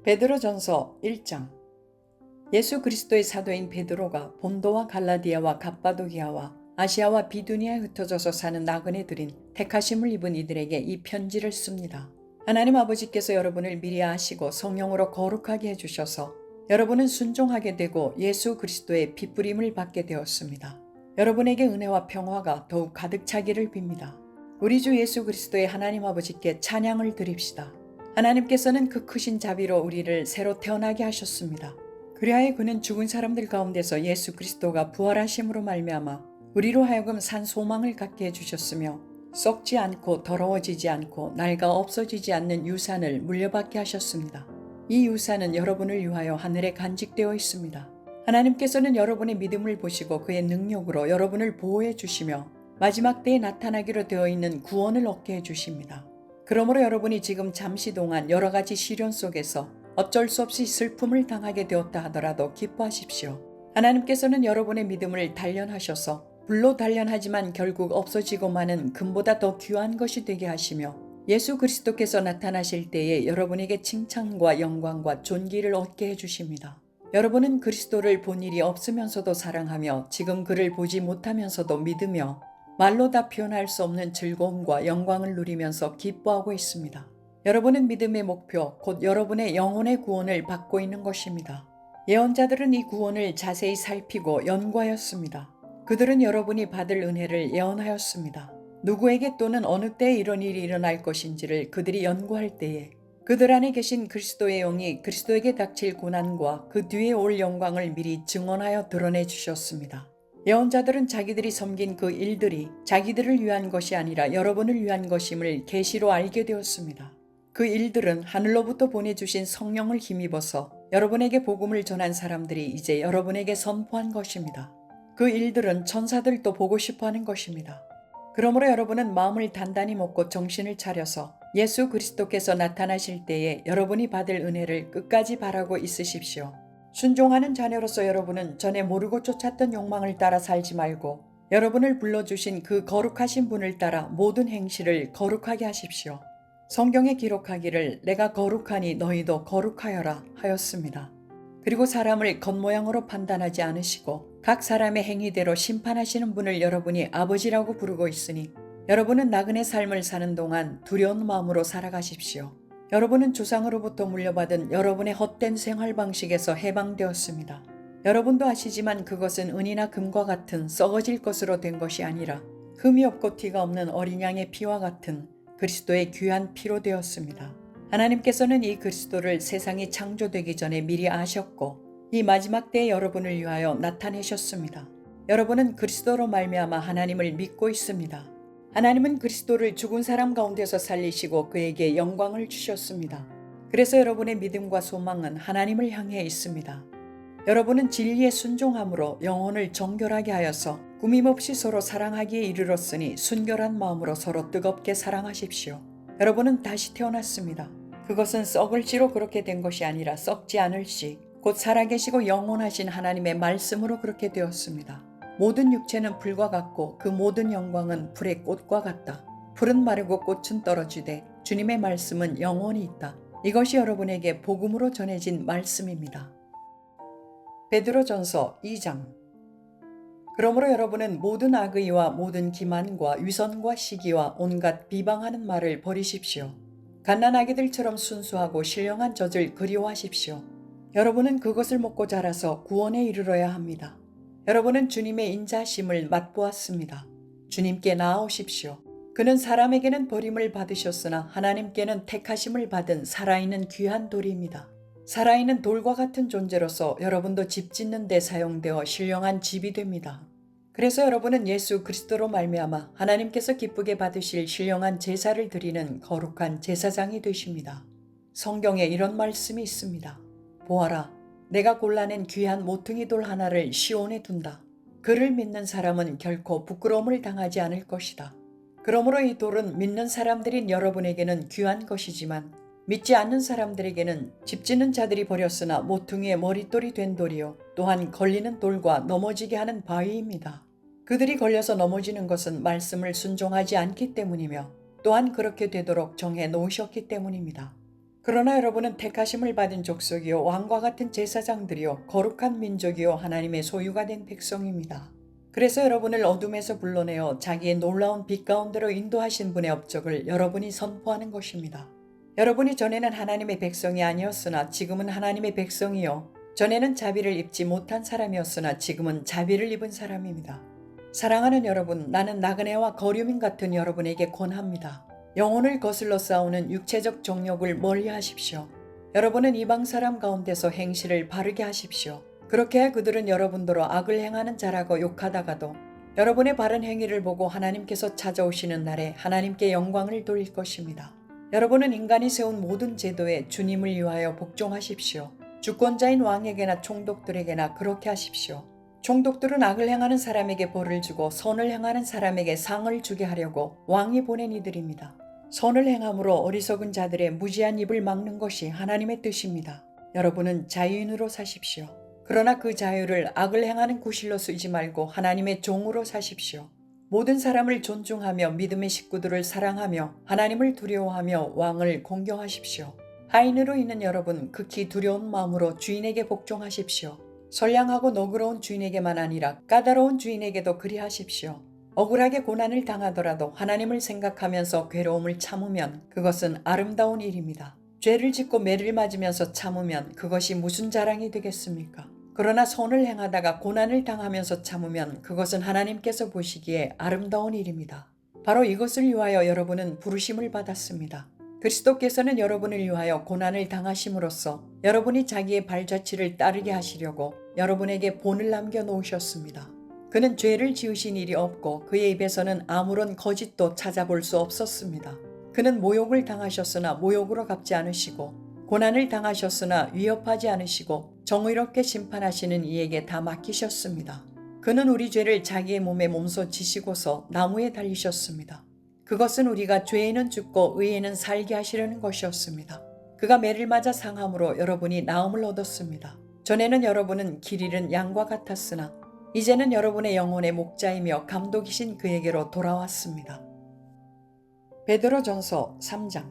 베드로전서 1장. 예수 그리스도의 사도인 베드로가 본도와 갈라디아와 갑바도기아와 아시아와 비두니아에 흩어져서 사는 나그네들인 택하심을 입은 이들에게 이 편지를 씁니다. 하나님 아버지께서 여러분을 미리 아시고 성령으로 거룩하게 해주셔서 여러분은 순종하게 되고 예수 그리스도의 핏부림을 받게 되었습니다. 여러분에게 은혜와 평화가 더욱 가득 차기를 빕니다. 우리 주 예수 그리스도의 하나님 아버지께 찬양을 드립시다. 하나님께서는 그 크신 자비로 우리를 새로 태어나게 하셨습니다. 그리하여 그는 죽은 사람들 가운데서 예수 그리스도가 부활하심으로 말미암아 우리로 하여금 산 소망을 갖게 해주셨으며 썩지 않고 더러워지지 않고 낡아 없어지지 않는 유산을 물려받게 하셨습니다. 이 유산은 여러분을 위하여 하늘에 간직되어 있습니다. 하나님께서는 여러분의 믿음을 보시고 그의 능력으로 여러분을 보호해 주시며 마지막 때에 나타나기로 되어 있는 구원을 얻게 해주십니다. 그러므로 여러분이 지금 잠시 동안 여러 가지 시련 속에서 어쩔 수 없이 슬픔을 당하게 되었다 하더라도 기뻐하십시오. 하나님께서는 여러분의 믿음을 단련하셔서 불로 단련하지만 결국 없어지고 마는 금보다 더 귀한 것이 되게 하시며 예수 그리스도께서 나타나실 때에 여러분에게 칭찬과 영광과 존귀를 얻게 해주십니다. 여러분은 그리스도를 본 일이 없으면서도 사랑하며 지금 그를 보지 못하면서도 믿으며 말로 다 표현할 수 없는 즐거움과 영광을 누리면서 기뻐하고 있습니다. 여러분은 믿음의 목표, 곧 여러분의 영혼의 구원을 받고 있는 것입니다. 예언자들은 이 구원을 자세히 살피고 연구하였습니다. 그들은 여러분이 받을 은혜를 예언하였습니다. 누구에게 또는 어느 때에 이런 일이 일어날 것인지를 그들이 연구할 때에 그들 안에 계신 그리스도의 영이 그리스도에게 닥칠 고난과 그 뒤에 올 영광을 미리 증언하여 드러내 주셨습니다. 예언자들은 자기들이 섬긴 그 일들이 자기들을 위한 것이 아니라 여러분을 위한 것임을 계시로 알게 되었습니다. 그 일들은 하늘로부터 보내주신 성령을 힘입어서 여러분에게 복음을 전한 사람들이 이제 여러분에게 선포한 것입니다. 그 일들은 천사들도 보고 싶어하는 것입니다. 그러므로 여러분은 마음을 단단히 먹고 정신을 차려서 예수 그리스도께서 나타나실 때에 여러분이 받을 은혜를 끝까지 바라고 있으십시오. 순종하는 자녀로서 여러분은 전에 모르고 쫓았던 욕망을 따라 살지 말고 여러분을 불러주신 그 거룩하신 분을 따라 모든 행실을 거룩하게 하십시오. 성경에 기록하기를 내가 거룩하니 너희도 거룩하여라 하였습니다. 그리고 사람을 겉모양으로 판단하지 않으시고 각 사람의 행위대로 심판하시는 분을 여러분이 아버지라고 부르고 있으니 여러분은 나그네 삶을 사는 동안 두려운 마음으로 살아가십시오. 여러분은 조상으로부터 물려받은 여러분의 헛된 생활 방식에서 해방되었습니다. 여러분도 아시지만 그것은 은이나 금과 같은 썩어질 것으로 된 것이 아니라 흠이 없고 티가 없는 어린 양의 피와 같은 그리스도의 귀한 피로 되었습니다. 하나님께서는 이 그리스도를 세상이 창조되기 전에 미리 아셨고 이 마지막 때에 여러분을 위하여 나타내셨습니다. 여러분은 그리스도로 말미암아 하나님을 믿고 있습니다. 하나님은 그리스도를 죽은 사람 가운데서 살리시고 그에게 영광을 주셨습니다. 그래서 여러분의 믿음과 소망은 하나님을 향해 있습니다. 여러분은 진리에 순종함으로 영혼을 정결하게 하여서 꾸밈없이 서로 사랑하기에 이르렀으니 순결한 마음으로 서로 뜨겁게 사랑하십시오. 여러분은 다시 태어났습니다. 그것은 썩을지로 그렇게 된 것이 아니라 썩지 않을지 곧 살아계시고 영원하신 하나님의 말씀으로 그렇게 되었습니다. 모든 육체는 불과 같고 그 모든 영광은 불의 꽃과 같다. 풀은 마르고 꽃은 떨어지되 주님의 말씀은 영원히 있다. 이것이 여러분에게 복음으로 전해진 말씀입니다. 베드로전서 2장. 그러므로 여러분은 모든 악의와 모든 기만과 위선과 시기와 온갖 비방하는 말을 버리십시오. 갓난아기들처럼 순수하고 신령한 젖을 그리워하십시오. 여러분은 그것을 먹고 자라서 구원에 이르러야 합니다. 여러분은 주님의 인자심을 맛보았습니다. 주님께 나아오십시오. 그는 사람에게는 버림을 받으셨으나 하나님께는 택하심을 받은 살아있는 귀한 돌입니다. 살아있는 돌과 같은 존재로서 여러분도 집 짓는 데 사용되어 신령한 집이 됩니다. 그래서 여러분은 예수 그리스도로 말미암아 하나님께서 기쁘게 받으실 신령한 제사를 드리는 거룩한 제사장이 되십니다. 성경에 이런 말씀이 있습니다. 보아라, 내가 골라낸 귀한 모퉁이 돌 하나를 시온에 둔다. 그를 믿는 사람은 결코 부끄러움을 당하지 않을 것이다. 그러므로 이 돌은 믿는 사람들인 여러분에게는 귀한 것이지만 믿지 않는 사람들에게는 집 짓는 자들이 버렸으나 모퉁이의 머릿돌이 된 돌이요 또한 걸리는 돌과 넘어지게 하는 바위입니다. 그들이 걸려서 넘어지는 것은 말씀을 순종하지 않기 때문이며 또한 그렇게 되도록 정해 놓으셨기 때문입니다. 그러나 여러분은 택하심을 받은 족속이요 왕과 같은 제사장들이요 거룩한 민족이요 하나님의 소유가 된 백성입니다. 그래서 여러분을 어둠에서 불러내어 자기의 놀라운 빛 가운데로 인도하신 분의 업적을 여러분이 선포하는 것입니다. 여러분이 전에는 하나님의 백성이 아니었으나 지금은 하나님의 백성이요 전에는 자비를 입지 못한 사람이었으나 지금은 자비를 입은 사람입니다. 사랑하는 여러분, 나는 나그네와 거류민 같은 여러분에게 권합니다. 영혼을 거슬러 싸우는 육체적 정욕을 멀리 하십시오. 여러분은 이방 사람 가운데서 행실을 바르게 하십시오. 그렇게 해 그들은 여러분더러 악을 행하는 자라고 욕하다가도 여러분의 바른 행위를 보고 하나님께서 찾아오시는 날에 하나님께 영광을 돌릴 것입니다. 여러분은 인간이 세운 모든 제도에 주님을 위하여 복종하십시오. 주권자인 왕에게나 총독들에게나 그렇게 하십시오. 총독들은 악을 행하는 사람에게 벌을 주고 선을 행하는 사람에게 상을 주게 하려고 왕이 보낸 이들입니다. 선을 행함으로 어리석은 자들의 무지한 입을 막는 것이 하나님의 뜻입니다. 여러분은 자유인으로 사십시오. 그러나 그 자유를 악을 행하는 구실로 쓰지 말고 하나님의 종으로 사십시오. 모든 사람을 존중하며 믿음의 식구들을 사랑하며 하나님을 두려워하며 왕을 공경하십시오. 하인으로 있는 여러분 극히 두려운 마음으로 주인에게 복종하십시오. 선량하고 너그러운 주인에게만 아니라 까다로운 주인에게도 그리하십시오. 억울하게 고난을 당하더라도 하나님을 생각하면서 괴로움을 참으면 그것은 아름다운 일입니다. 죄를 짓고 매를 맞으면서 참으면 그것이 무슨 자랑이 되겠습니까? 그러나 선을 행하다가 고난을 당하면서 참으면 그것은 하나님께서 보시기에 아름다운 일입니다. 바로 이것을 위하여 여러분은 부르심을 받았습니다. 그리스도께서는 여러분을 위하여 고난을 당하심으로써 여러분이 자기의 발자취를 따르게 하시려고 여러분에게 본을 남겨놓으셨습니다. 그는 죄를 지으신 일이 없고 그의 입에서는 아무런 거짓도 찾아볼 수 없었습니다. 그는 모욕을 당하셨으나 모욕으로 갚지 않으시고 고난을 당하셨으나 위협하지 않으시고 정의롭게 심판하시는 이에게 다 맡기셨습니다. 그는 우리 죄를 자기의 몸에 몸소 지시고서 나무에 달리셨습니다. 그것은 우리가 죄에는 죽고 의에는 살게 하시려는 것이었습니다. 그가 매를 맞아 상함으로 여러분이 나음을 얻었습니다. 전에는 여러분은 길 잃은 양과 같았으나 이제는 여러분의 영혼의 목자이며 감독이신 그에게로 돌아왔습니다. 베드로전서 3장.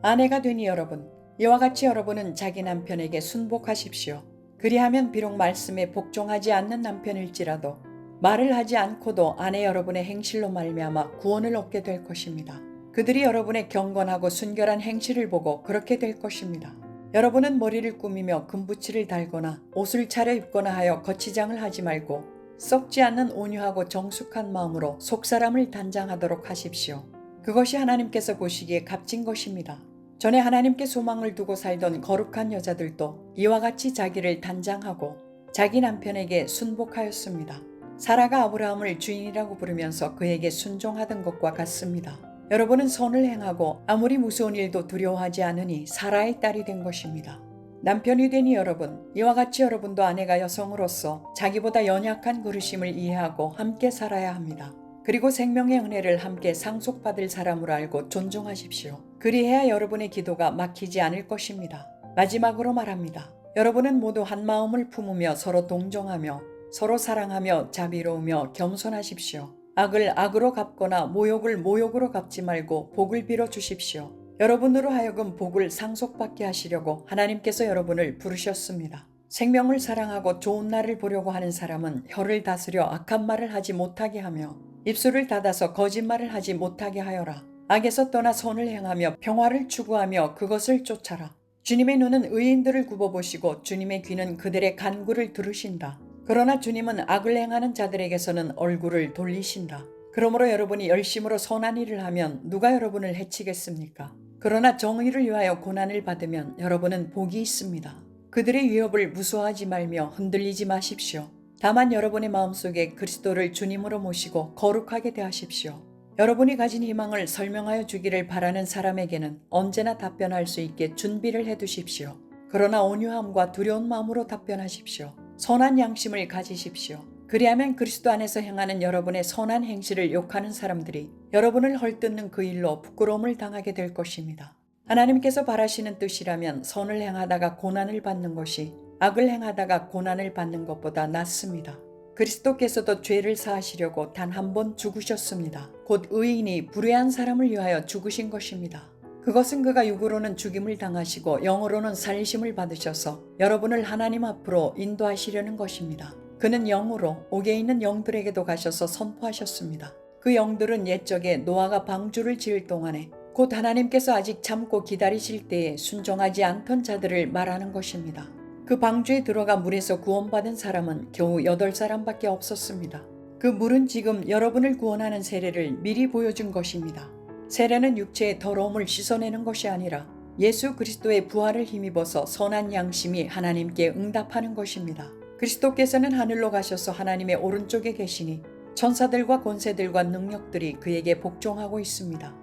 아내가 되니 여러분, 이와 같이 여러분은 자기 남편에게 순복하십시오. 그리하면 비록 말씀에 복종하지 않는 남편일지라도 말을 하지 않고도 아내 여러분의 행실로 말미암아 구원을 얻게 될 것입니다. 그들이 여러분의 경건하고 순결한 행실을 보고 그렇게 될 것입니다. 여러분은 머리를 꾸미며 금붙이를 달거나 옷을 차려입거나 하여 거치장을 하지 말고 썩지 않는 온유하고 정숙한 마음으로 속사람을 단장하도록 하십시오. 그것이 하나님께서 보시기에 값진 것입니다. 전에 하나님께 소망을 두고 살던 거룩한 여자들도 이와 같이 자기를 단장하고 자기 남편에게 순복하였습니다. 사라가 아브라함을 주인이라고 부르면서 그에게 순종하던 것과 같습니다. 여러분은 선을 행하고 아무리 무서운 일도 두려워하지 않으니 사라의 딸이 된 것입니다. 남편이 되니 여러분, 이와 같이 여러분도 아내가 여성으로서 자기보다 연약한 그릇임을 이해하고 함께 살아야 합니다. 그리고 생명의 은혜를 함께 상속받을 사람으로 알고 존중하십시오. 그리해야 여러분의 기도가 막히지 않을 것입니다. 마지막으로 말합니다. 여러분은 모두 한 마음을 품으며 서로 동정하며 서로 사랑하며 자비로우며 겸손하십시오. 악을 악으로 갚거나 모욕을 모욕으로 갚지 말고 복을 빌어 주십시오. 여러분으로 하여금 복을 상속받게 하시려고 하나님께서 여러분을 부르셨습니다. 생명을 사랑하고 좋은 날을 보려고 하는 사람은 혀를 다스려 악한 말을 하지 못하게 하며 입술을 닫아서 거짓말을 하지 못하게 하여라. 악에서 떠나 선을 행하며 평화를 추구하며 그것을 쫓아라. 주님의 눈은 의인들을 굽어보시고 주님의 귀는 그들의 간구를 들으신다. 그러나 주님은 악을 행하는 자들에게서는 얼굴을 돌리신다. 그러므로 여러분이 열심으로 선한 일을 하면 누가 여러분을 해치겠습니까? 그러나 정의를 위하여 고난을 받으면 여러분은 복이 있습니다. 그들의 위협을 무서워하지 말며 흔들리지 마십시오. 다만 여러분의 마음속에 그리스도를 주님으로 모시고 거룩하게 대하십시오. 여러분이 가진 희망을 설명하여 주기를 바라는 사람에게는 언제나 답변할 수 있게 준비를 해두십시오. 그러나 온유함과 두려운 마음으로 답변하십시오. 선한 양심을 가지십시오. 그리하면 그리스도 안에서 행하는 여러분의 선한 행실을 욕하는 사람들이 여러분을 헐뜯는 그 일로 부끄러움을 당하게 될 것입니다. 하나님께서 바라시는 뜻이라면 선을 행하다가 고난을 받는 것이 악을 행하다가 고난을 받는 것보다 낫습니다. 그리스도께서도 죄를 사하시려고 단 한 번 죽으셨습니다. 곧 의인이 불의한 사람을 위하여 죽으신 것입니다. 그것은 그가 육으로는 죽임을 당하시고 영으로는 살리심을 받으셔서 여러분을 하나님 앞으로 인도하시려는 것입니다. 그는 영으로 옥에 있는 영들에게도 가셔서 선포하셨습니다. 그 영들은 옛적에 노아가 방주를 지을 동안에 곧 하나님께서 아직 참고 기다리실 때에 순종하지 않던 자들을 말하는 것입니다. 그 방주에 들어가 물에서 구원받은 사람은 겨우 8사람밖에 없었습니다. 그 물은 지금 여러분을 구원하는 세례를 미리 보여준 것입니다. 세례는 육체의 더러움을 씻어내는 것이 아니라 예수 그리스도의 부활을 힘입어서 선한 양심이 하나님께 응답하는 것입니다. 그리스도께서는 하늘로 가셔서 하나님의 오른쪽에 계시니 천사들과 권세들과 능력들이 그에게 복종하고 있습니다.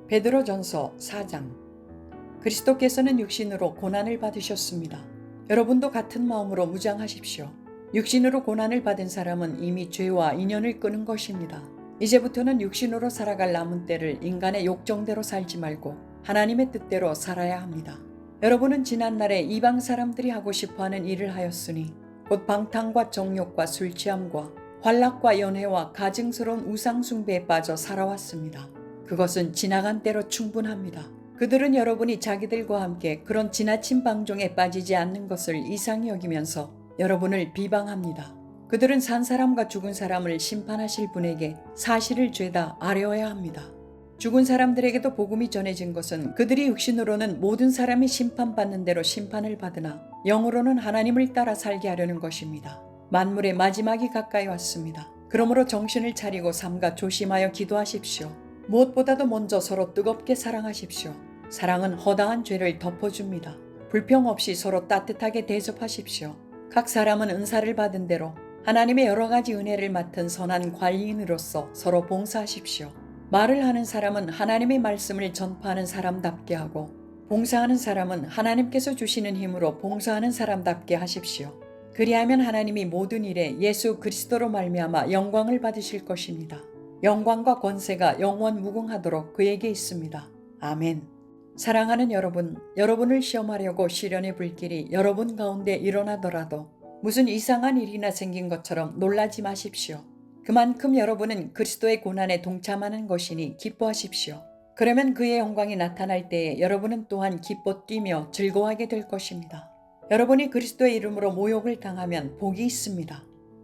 베드로전서 4장. 그리스도께서는 육신으로 고난을 받으셨습니다. 여러분도 같은 마음으로 무장하십시오. 육신으로 고난을 받은 사람은 이미 죄와 인연을 끊은 것입니다. 이제부터는 육신으로 살아갈 남은 때를 인간의 욕정대로 살지 말고 하나님의 뜻대로 살아야 합니다. 여러분은 지난날에 이방 사람들이 하고 싶어하는 일을 하였으니 곧 방탕과 정욕과 술취함과 환락과 연회와 가증스러운 우상 숭배에 빠져 살아왔습니다. 그것은 지나간 때로 충분합니다. 그들은 여러분이 자기들과 함께 그런 지나친 방종에 빠지지 않는 것을 이상히 여기면서 여러분을 비방합니다. 그들은 산 사람과 죽은 사람을 심판하실 분에게 사실을 죄다 아뢰어야 합니다. 죽은 사람들에게도 복음이 전해진 것은 그들이 육신으로는 모든 사람이 심판받는 대로 심판을 받으나 영으로는 하나님을 따라 살게 하려는 것입니다. 만물의 마지막이 가까이 왔습니다. 그러므로 정신을 차리고 삼가 조심하여 기도하십시오. 무엇보다도 먼저 서로 뜨겁게 사랑하십시오. 사랑은 허다한 죄를 덮어줍니다. 불평 없이 서로 따뜻하게 대접하십시오. 각 사람은 은사를 받은 대로 하나님의 여러 가지 은혜를 맡은 선한 관리인으로서 서로 봉사하십시오. 말을 하는 사람은 하나님의 말씀을 전파하는 사람답게 하고 봉사하는 사람은 하나님께서 주시는 힘으로 봉사하는 사람답게 하십시오. 그리하면 하나님이 모든 일에 예수 그리스도로 말미암아 영광을 받으실 것입니다. 영광과 권세가 영원 무궁하도록 그에게 있습니다. 아멘. 사랑하는 여러분, 여러분을 시험하려고 시련의 불길이 여러분 가운데 일어나더라도 무슨 이상한 일이나 생긴 것처럼 놀라지 마십시오. 그만큼 여러분은 그리스도의 고난에 동참하는 것이니 기뻐하십시오. 그러면 그의 영광이 나타날 때에 여러분은 또한 기뻐 뛰며 즐거워하게 될 것입니다. 여러분이 그리스도의 이름으로 모욕을 당하면 복이 있습니다.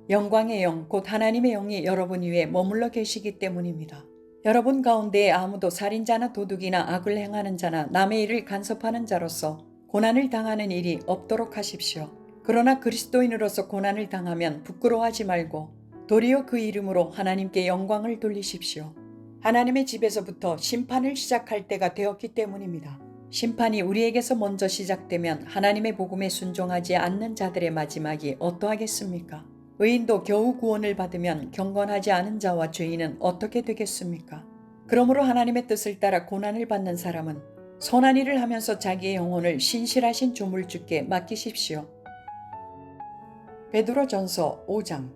영광의 영, 곧 하나님의 영이 여러분 위에 머물러 계시기 때문입니다. 여러분 가운데 아무도 살인자나 도둑이나 악을 행하는 자나 남의 일을 간섭하는 자로서 고난을 당하는 일이 없도록 하십시오. 그러나 그리스도인으로서 고난을 당하면 부끄러워하지 말고 도리어 그 이름으로 하나님께 영광을 돌리십시오. 하나님의 집에서부터 심판을 시작할 때가 되었기 때문입니다. 심판이 우리에게서 먼저 시작되면 하나님의 복음에 순종하지 않는 자들의 마지막이 어떠하겠습니까? 의인도 겨우 구원을 받으면 경건하지 않은 자와 죄인은 어떻게 되겠습니까? 그러므로 하나님의 뜻을 따라 고난을 받는 사람은 선한 일을 하면서 자기의 영혼을 신실하신 조물주께 맡기십시오. 베드로전서 5장.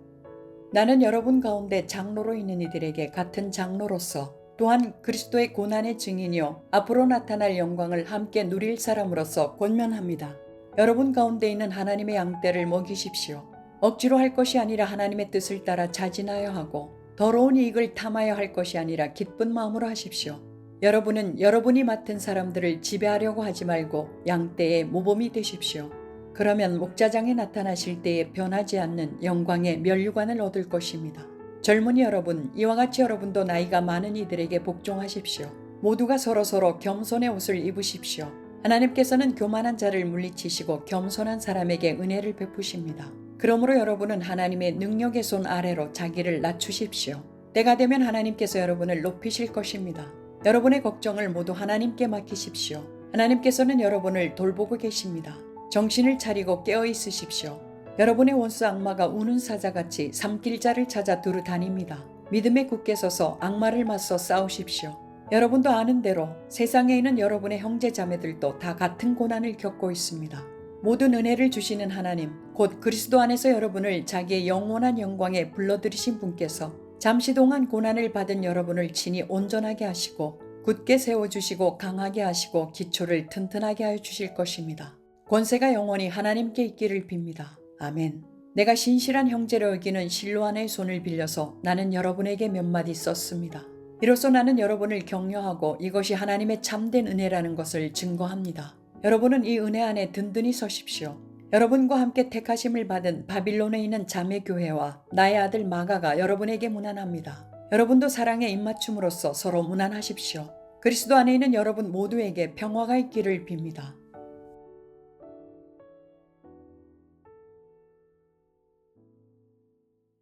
나는 여러분 가운데 장로로 있는 이들에게 같은 장로로서 또한 그리스도의 고난의 증인이요 앞으로 나타날 영광을 함께 누릴 사람으로서 권면합니다. 여러분 가운데 있는 하나님의 양떼를 먹이십시오. 억지로 할 것이 아니라 하나님의 뜻을 따라 자진하여 하고 더러운 이익을 탐하여 할 것이 아니라 기쁜 마음으로 하십시오. 여러분은 여러분이 맡은 사람들을 지배하려고 하지 말고 양떼의 모범이 되십시오. 그러면 목자장에 나타나실 때에 변하지 않는 영광의 면류관을 얻을 것입니다. 젊은이 여러분, 이와 같이 여러분도 나이가 많은 이들에게 복종하십시오. 모두가 서로서로 겸손의 옷을 입으십시오. 하나님께서는 교만한 자를 물리치시고 겸손한 사람에게 은혜를 베푸십니다. 그러므로 여러분은 하나님의 능력의 손 아래로 자기를 낮추십시오. 때가 되면 하나님께서 여러분을 높이실 것입니다. 여러분의 걱정을 모두 하나님께 맡기십시오. 하나님께서는 여러분을 돌보고 계십니다. 정신을 차리고 깨어 있으십시오. 여러분의 원수 악마가 우는 사자같이 삼킬자를 찾아 두루 다닙니다. 믿음에 굳게 서서 악마를 맞서 싸우십시오. 여러분도 아는 대로 세상에 있는 여러분의 형제 자매들도 다 같은 고난을 겪고 있습니다. 모든 은혜를 주시는 하나님, 곧 그리스도 안에서 여러분을 자기의 영원한 영광에 불러들이신 분께서 잠시 동안 고난을 받은 여러분을 친히 온전하게 하시고 굳게 세워주시고 강하게 하시고 기초를 튼튼하게 하여 주실 것입니다. 권세가 영원히 하나님께 있기를 빕니다. 아멘. 내가 신실한 형제로 여기는 실로아의 손을 빌려서 나는 여러분에게 몇 마디 썼습니다. 이로써 나는 여러분을 격려하고 이것이 하나님의 참된 은혜라는 것을 증거합니다. 여러분은 이 은혜 안에 든든히 서십시오. 여러분과 함께 택하심을 받은 바빌론에 있는 자매교회와 나의 아들 마가가 여러분에게 문안합니다. 여러분도 사랑에 입맞춤으로써 서로 문안하십시오. 그리스도 안에 있는 여러분 모두에게 평화가 있기를 빕니다.